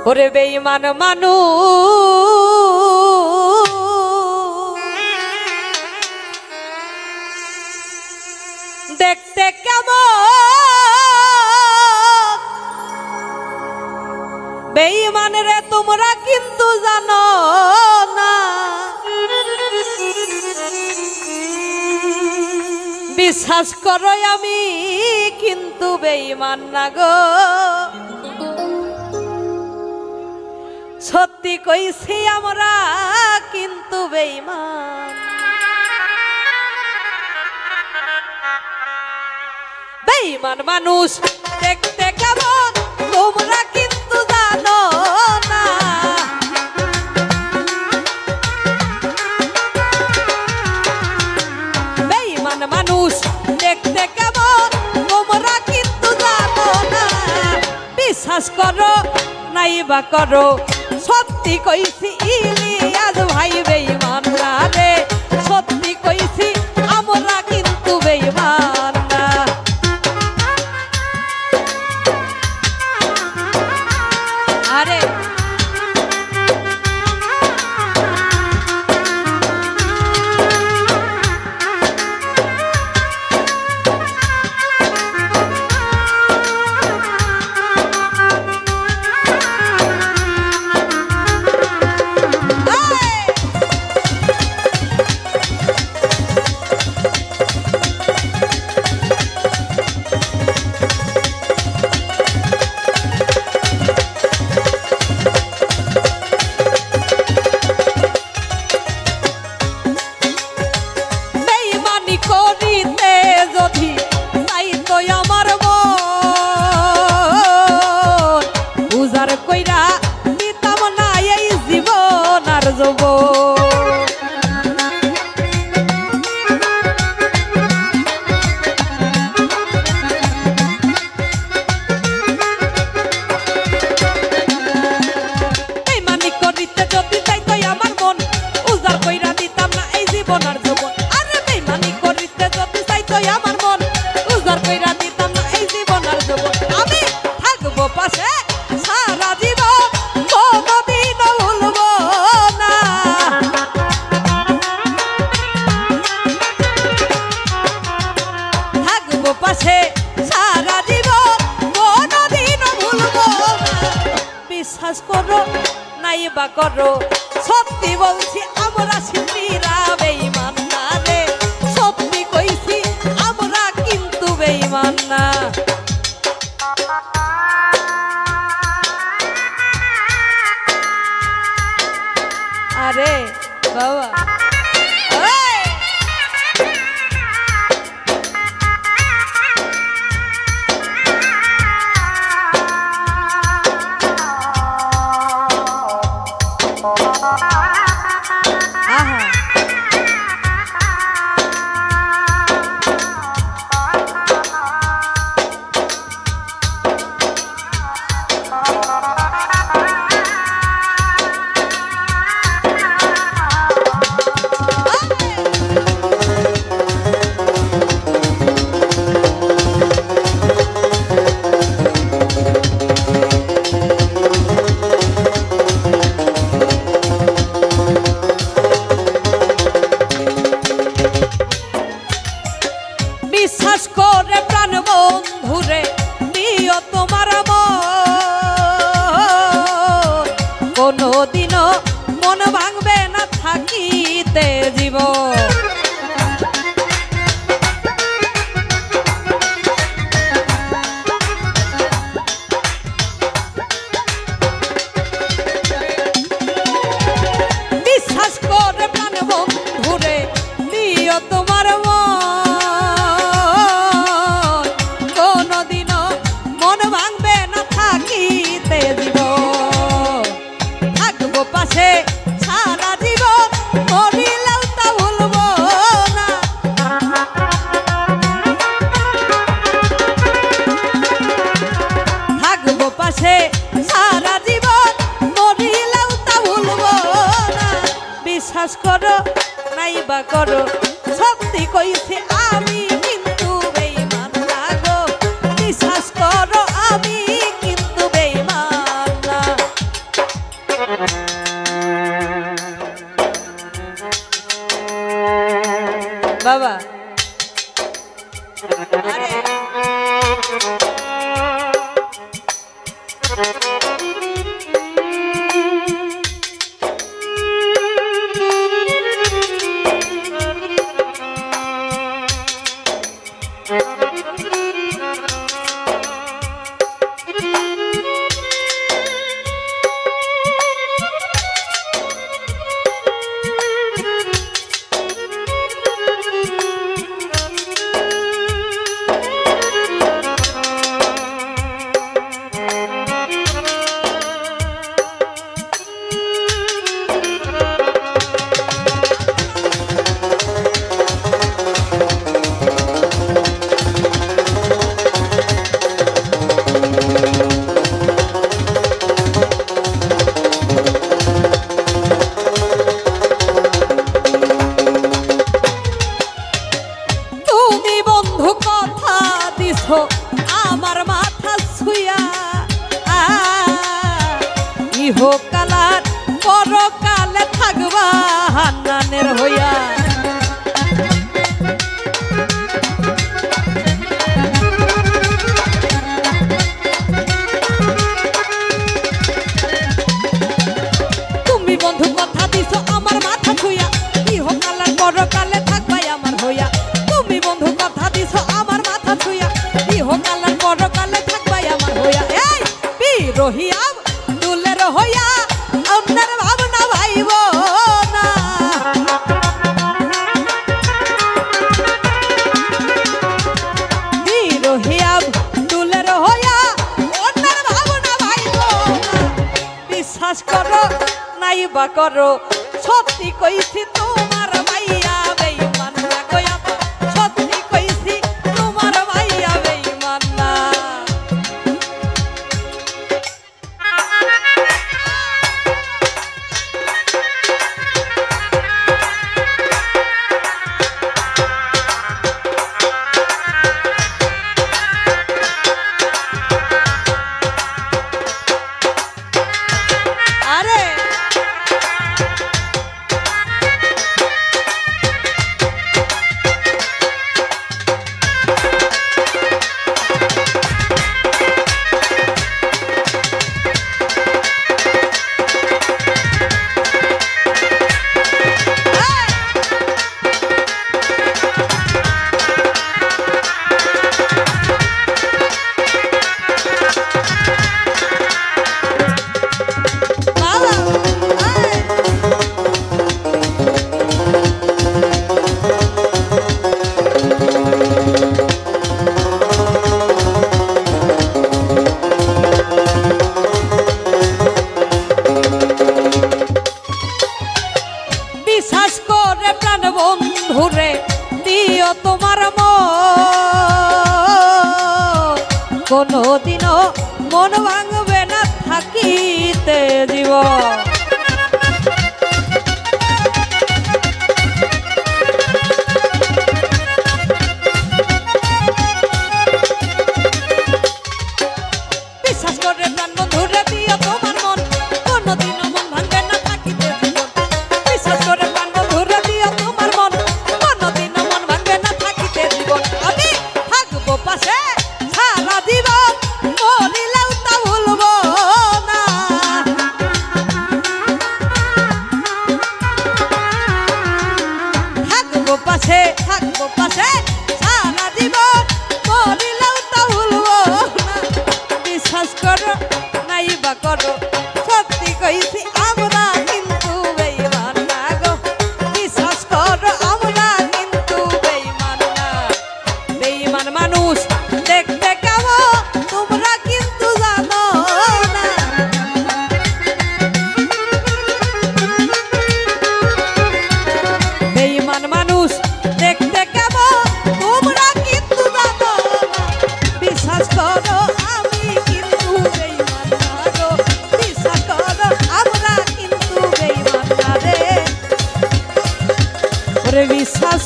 ওরে বেঈমান মানুষ দেখতে কেমন বেঈমান রে তোমরা কিন্তু জানো না বিশ্বাস করো আমি কিন্তু বেঈমান না গো সত্যি কইছি আমরা কিন্তু বেঈমান বেঈমান মানুষ দেখতে কেমন তোমরা কিন্তু জানো না বেঈমান মানুষ দেখতে কেমন তোমরা কিন্তু জানো না বিশ্বাস করো নাই বা করো সত্যি কইছি ইলিয়াস ভাই বেঈমান না রে সত্যি কইছি আমরা কিন্তু বেঈমান না আরে বিশ্বাস করো নাই বা করো সত্যি বলছি আমরা সিদ্ধিরা বেঈমান না রে সত্যি কইছি আমরা কিন্তু বেঈমান না আরে বাবা বিশ্বাস করে প্রাণ বন্ধুরে দিও তোমার কোনদিনও মন ভাঙবে না থাকিতে জীবন বিশ্বাস করে প্রাণ বন্ধুরে দিও তোমার সারা জীবন মরিলেও তা ভুলবো না থাকবো পাশে সারা জীবন মরিলেও তা ভুলবো না বিশ্বাস করো নাই বা করো সত্যি কইছি আমি কিন্তু বেঈমান না গো বিশ্বাস করো আমি কিন্তু বেঈমান না আমার মাথা ছুঁয়া ইহো কালার পরকালে থাকবা হান্নানের হইয়া। তুমি বন্ধু কথা দিছো আমার মাথা ছুঁয়া ইহো কালার পরকালে থাকবাই আমার হইয়া। তুমি বন্ধু কথা দিছো আমার মাথা ছুঁয়া ইহো কালার পরকালে থাকবাই আমার হইয়া। এই বিরহিয়া দুলের হইয়া অন্যের ভাবনা ভাইব না। বিরহিয়া দুলের হইয়া অন্যের ভাবনা ভাইব না। বিশ্বাস করো নাই বা করো সত্যি কইছি তোমার মাইয়া বেঈমান না কইয়া। সত্যি কইছি তোমার মাইয়া বেঈমান না। আরে বিশ্বাস করে প্রাণ বন্ধুরে দিও তোমার মন। কোনদিনও মন ভাঙবে না থাকিতে জীবন। বিশ্বাস করে প্রাণ বন্ধুরে দিও তোমার মন। কোনদিনও মন ভাঙবে না থাকিতে জীবন। বিশ্বাস করে প্রাণ বন্ধুরে দিও তোমার মন। কোনদিনও মন ভাঙবে না থাকিতে জীবন। আমি থাকবো পাশে সারা জীবন মরিলেও তা ভুলবো না। থাকবো পাশে সারা জীবন মরিলেও তা ভুলবো না। বিশ্বাস করো নাই বা করো সত্যি কইছি আমরা কিন্তু বেঈমান না গো। বিশ্বাস করো আমরা কিন্তু বেঈমান না। বেঈমান মানুষ দেখতে কেমন তোমরা কিন্তু জানো না। বেঈমান মানুষ দেখতে কেমন তোমরা কিন্তু জানো না। বিশ্বাস করো আমি কিন্তু বেঈমান না গো। বিশ্বাস করো আমরা কিন্তু বেঈমান না রে। ওরে বিশ্বাস